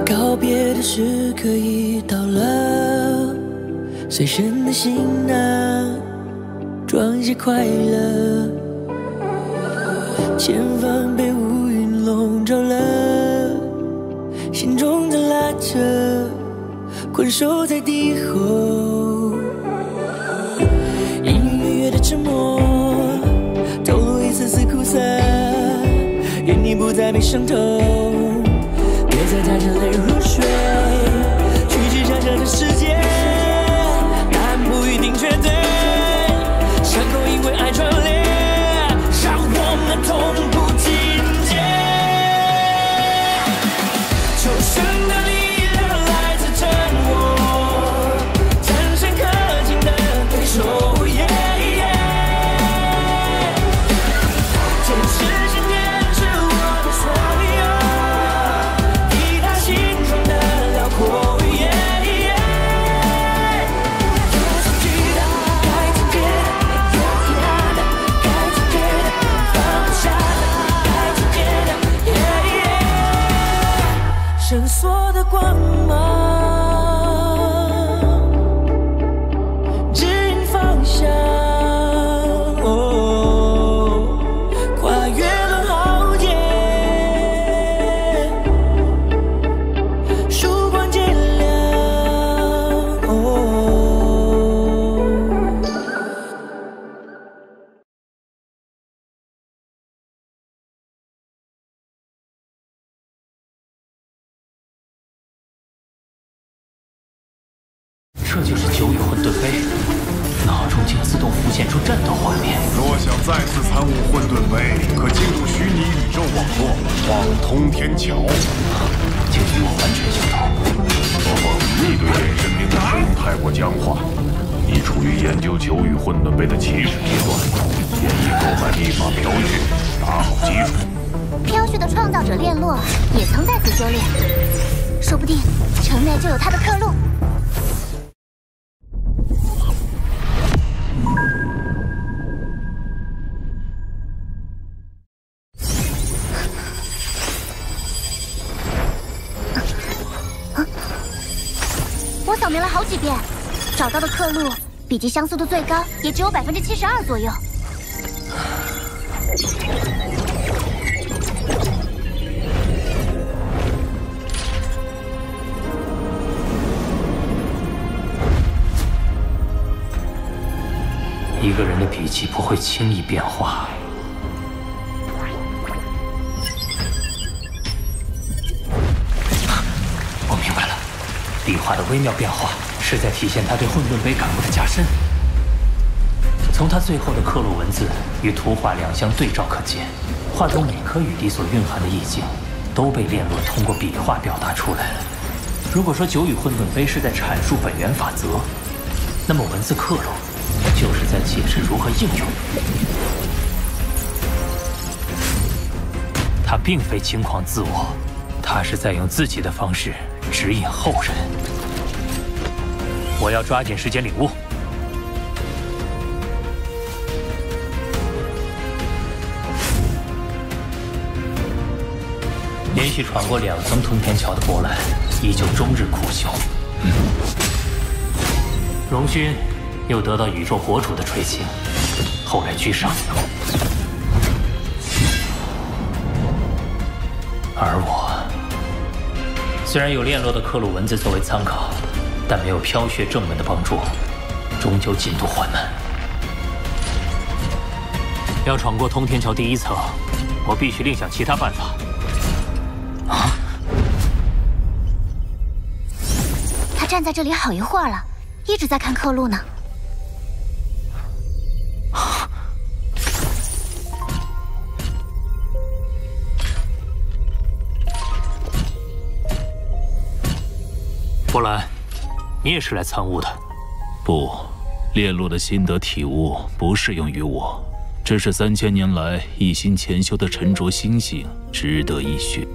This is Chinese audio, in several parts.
告别的时刻已到了，随身的行囊装些快乐，前方被乌云笼罩了，心中在拉扯，困守在敌后，隐隐约约的沉默，透露一丝丝苦涩，愿你不再被伤透，别再贪着泪入睡，去想象的世界，答案不一定绝对，伤口因为爱串联，让我们同步境界。求生的力量来自真我，战胜可敬的对手。坚持信念是我的所有，抵达心中的辽阔。有恐惧的，该警戒的；有遗憾的，该警戒的；放不下的，该警戒的。绳索的光芒。这就是九羽混沌杯，脑中竟自动浮现出战斗画面。若想再次参悟混沌杯，可进入虚拟宇宙网络，望通天桥，就与我完全相同。何况你对眼神灵的使用太过僵化，你处于研究九羽混沌杯的起始阶段，建议购买秘法飘雪，打好基础。飘雪的创造者炼洛也曾在此修炼，说不定城内就有他的刻录。我扫描了好几遍，找到的刻录笔记相似度最高也只有72%左右。一个人的笔记不会轻易变化。我明白了，笔画的微妙变化是在体现他对混沌杯感悟的加深。从他最后的刻录文字与图画两相对照可见，画中每颗雨滴所蕴含的意境，都被炼洛通过笔画表达出来了。如果说九羽混沌杯是在阐述本源法则，那么文字刻录就是在解释如何应用。他并非轻狂自我，他是在用自己的方式指引后人。我要抓紧时间领悟。连续闯过2层通天桥的波澜，依旧终日苦修。荣勋又得到宇宙国主的垂青，后来居上。而我，虽然有炼洛的刻录文字作为参考，但没有飘雪正门的帮助，终究进度缓慢。要闯过通天桥第1层，我必须另想其他办法。他站在这里好一会儿了，一直在看刻录呢。波兰，你也是来参悟的？不，炼洛的心得体悟不适用于我，这是3000年来一心潜修的沉着心性，值得一学。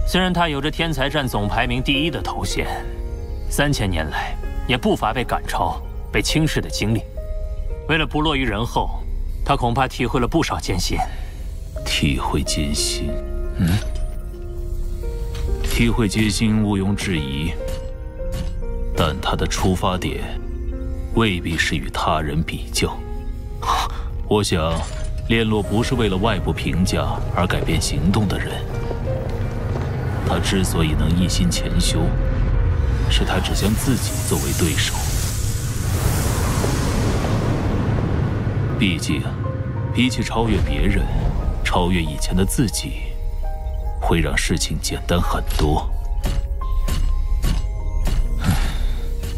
虽然他有着天才战总排名第1的头衔，3000年来也不乏被赶超，被轻视的经历。为了不落于人后，他恐怕体会了不少艰辛。体会艰辛，体会艰辛毋庸置疑，但他的出发点未必是与他人比较。我想，炼洛不是为了外部评价而改变行动的人。他之所以能一心潜修，是他只将自己作为对手。毕竟，比起超越别人，超越以前的自己，会让事情简单很多。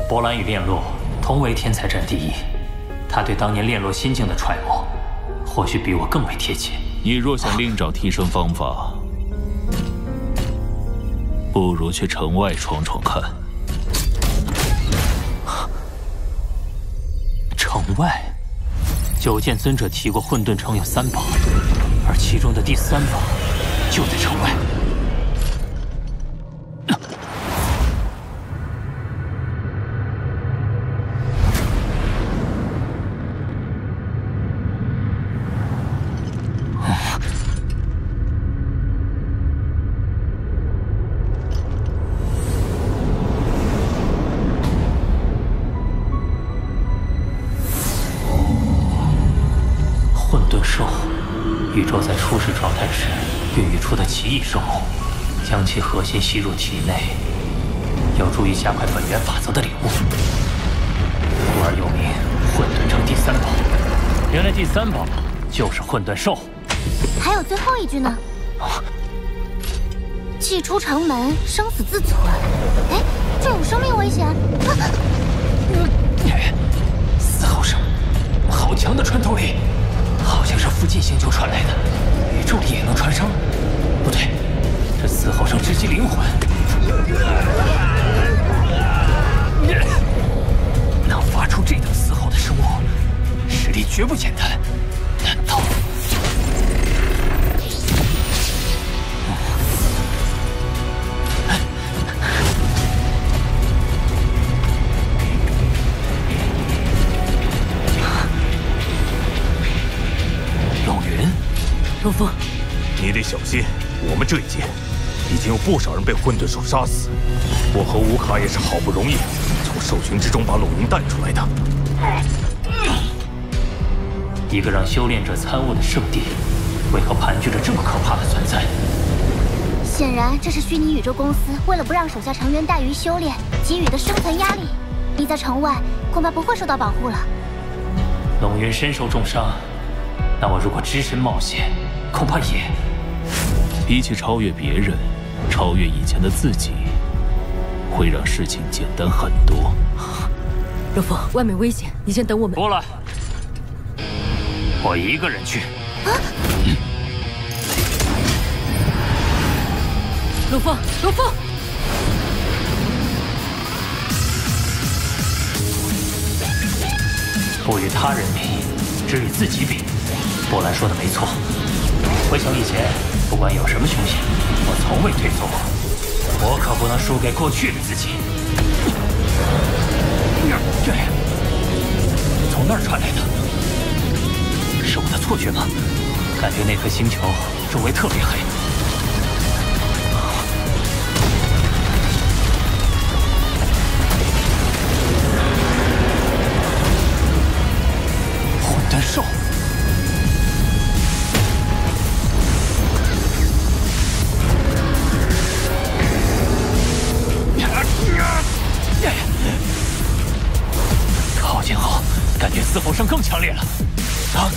波兰与炼洛同为天才战第一，他对当年炼洛心境的揣摩，或许比我更为贴切。你若想另找提升方法，不如去城外闯闯看。城外，九剑尊者提过混沌城有3宝，而其中的第3宝就在城外。宇宙在初始状态时孕育出的奇异生物，将其核心吸入体内，有助于加快本源法则的领悟，故而又名混沌城第3宝。原来第3宝就是混沌兽。还有最后一句呢。祭出城门，生死自存。哎，这有生命危险！嘶吼声，好强的穿透力！好像是附近星球传来的，宇宙里也能传声？不对，这嘶吼声直击灵魂。能发出这等嘶吼的生物，实力绝不简单。难道？陆枫，你得小心，我们这一届已经有不少人被混沌兽杀死。我和乌卡也是好不容易从兽群之中把陇云带出来的。一个让修炼者参悟的圣地，为何盘踞着这么可怕的存在？显然，这是虚拟宇宙公司为了不让手下成员怠于修炼，给予的生存压力。你在城外恐怕不会受到保护了。陇云身受重伤，那我如果只身冒险，恐怕也……比起超越别人，超越以前的自己，会让事情简单很多。陆枫，外面危险，你先等我们。过来，我一个人去。陆枫，陆枫，不与他人比，只与自己比。波兰说的没错，回想以前，不管有什么凶险，我从未退缩过。我可不能输给过去的自己。这从那儿传来的，是我的错觉吗？感觉那颗星球周围特别黑。混沌兽。靠近后，感觉嘶吼声更强烈了。啊！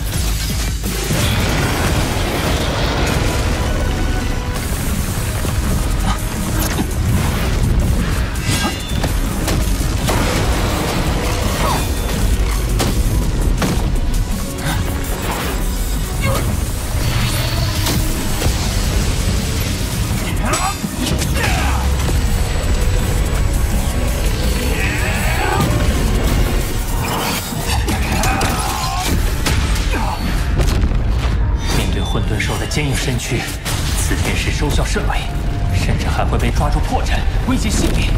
坚硬身躯，此天时收效甚微，甚至还会被抓住破绽，危及性命。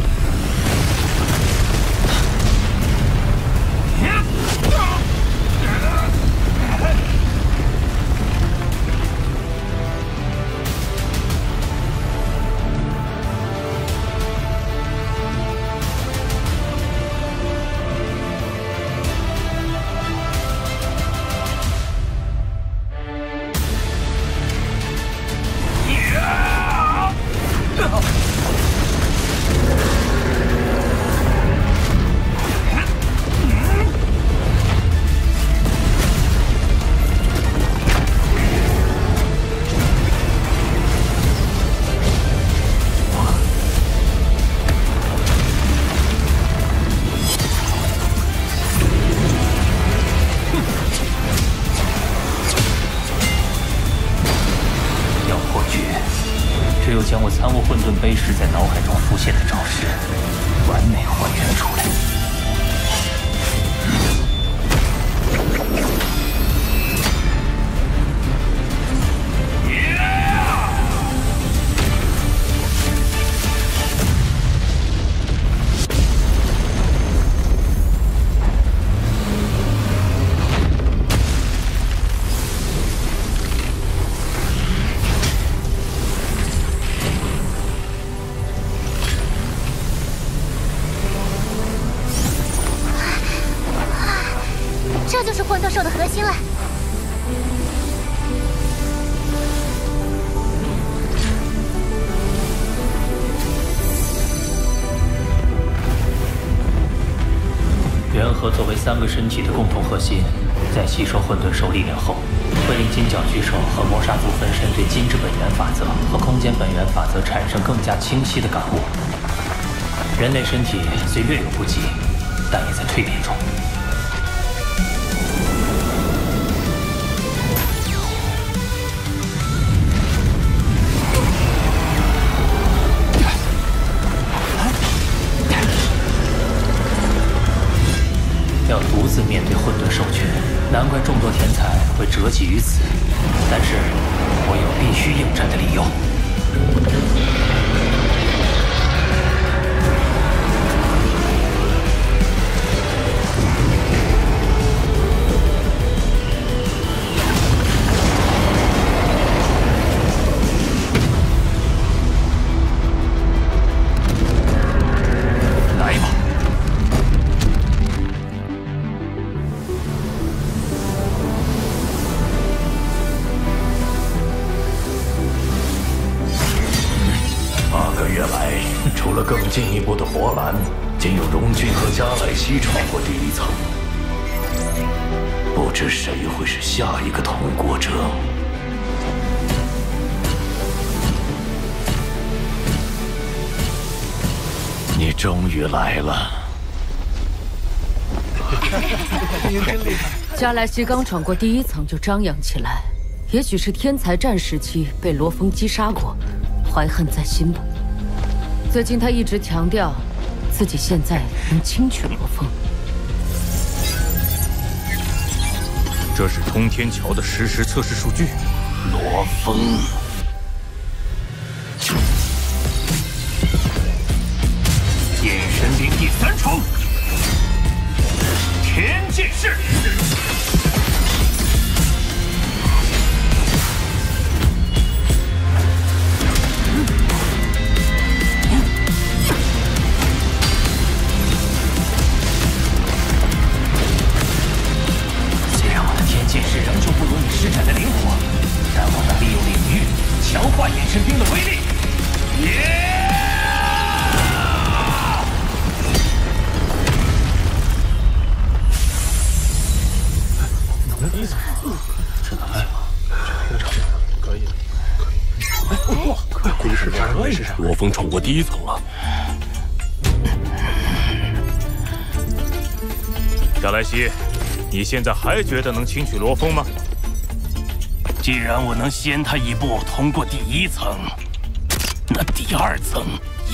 将我参悟混沌碑时在脑海中浮现的招式完美还原出来。这就是混沌兽的核心了。元核作为3个身体的共同核心，在吸收混沌兽力量后，会令金角巨兽和魔杀族分身对金之本源法则和空间本源法则产生更加清晰的感悟。人类身体虽略有不及，但也在蜕变中。要独自面对混沌兽群，难怪众多天才会折戟于此。但是，我有必须应战的理由。来吧！月来，除了更进一步的博蓝，仅有荣军和加莱西闯过第1层。不知谁会是下一个通过者。你终于来了。您真厉害！加莱西刚闯过第1层就张扬起来，也许是天才战时期被罗峰击杀过，怀恨在心吧。最近他一直强调自己现在能轻取罗峰。这是通天桥的实时测试数据。罗峰，眼神灵第3重，天剑式。剑士仍旧不如你施展的灵活，但我能利用领域强化眼神兵的威力。这能来吗？可以。哇，可以试试。罗峰闯过第1层了。加莱西。你现在还觉得能轻取罗峰吗？既然我能先他一步通过第1层，那第2层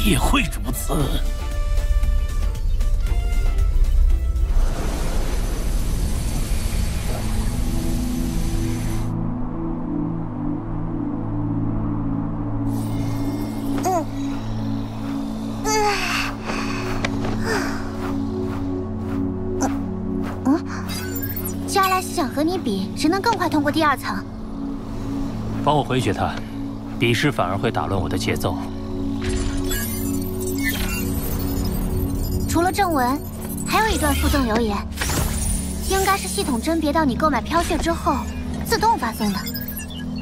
也会如此。加莱西想和你比，谁能更快通过第2层？帮我回绝他，比试反而会打乱我的节奏。除了正文，还有一段附赠留言，应该是系统甄别到你购买飘血之后自动发送的。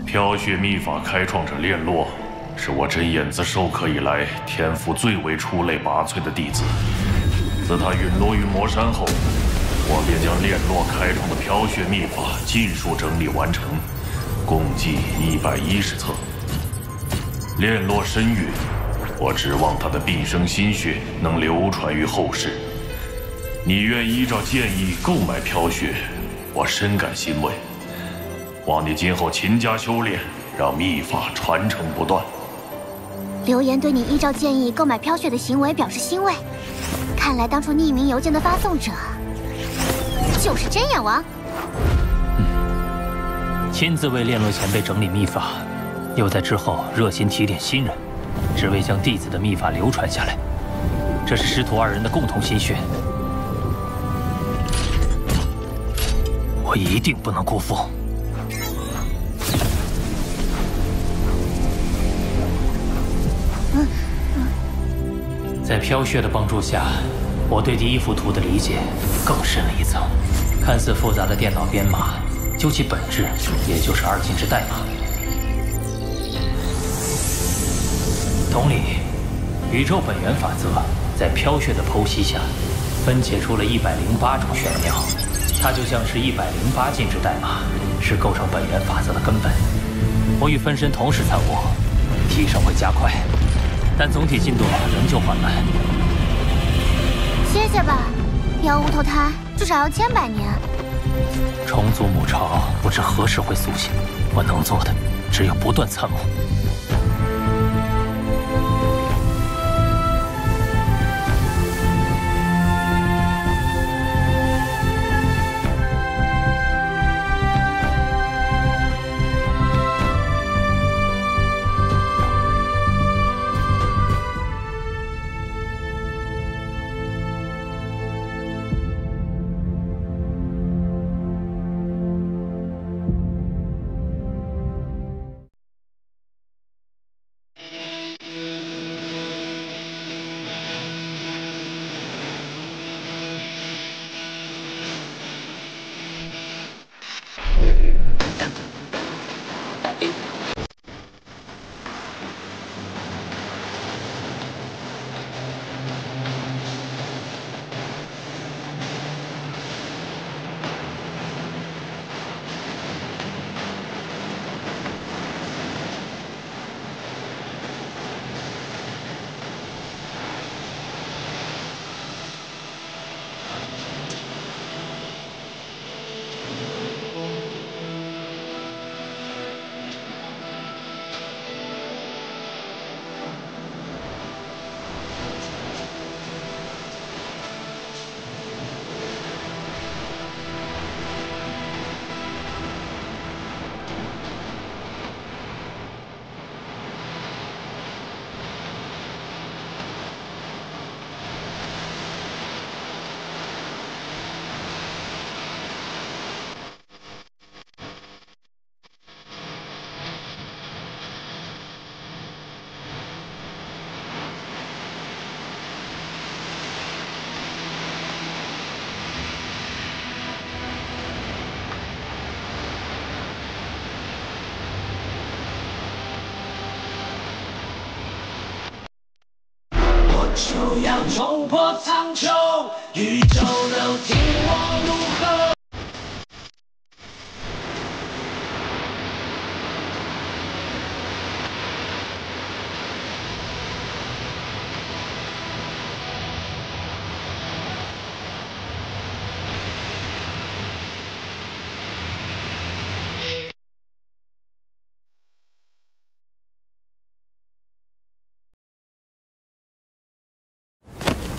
飘血秘法开创者炼洛，是我真眼自授课以来天赋最为出类拔萃的弟子。自他陨落于魔山后，我便将炼洛开创的飘血秘法尽数整理完成，共计110册。炼洛深蕴，我指望他的毕生心血能流传于后世。你愿依照建议购买飘血，我深感欣慰。望你今后勤加修炼，让秘法传承不断。留言对你依照建议购买飘雪的行为表示欣慰。看来当初匿名邮件的发送者就是真眼王。亲自为炼罗前辈整理秘法，又在之后热心提点新人，只为将弟子的秘法流传下来。这是师徒二人的共同心血，我一定不能辜负。在飘雪的帮助下，我对第一幅图的理解更深了一层。看似复杂的电脑编码，究其本质，也就是二进制代码。同理，宇宙本源法则在飘雪的剖析下，分解出了108种玄妙。它就像是108进制代码，是构成本源法则的根本。我与分身同时参悟，提升会加快。但总体进度仍旧缓慢。歇歇吧，妖无投胎至少要千百年。重组母巢不知何时会苏醒，我能做的只有不断参悟。就要冲破苍穹，宇宙都听我怒吼。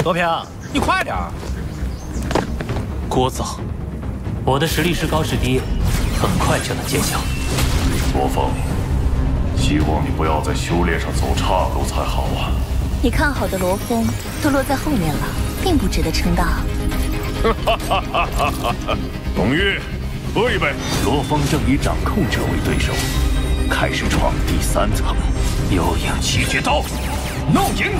罗平，你快点儿！聒噪，我的实力是高是低，很快就能见效。罗峰，希望你不要在修炼上走岔路才好啊！你看好的罗峰都落在后面了，并不值得称道。董玉，喝一杯。罗峰正以掌控者为对手，开始闯第3层。幽影七绝刀，怒影。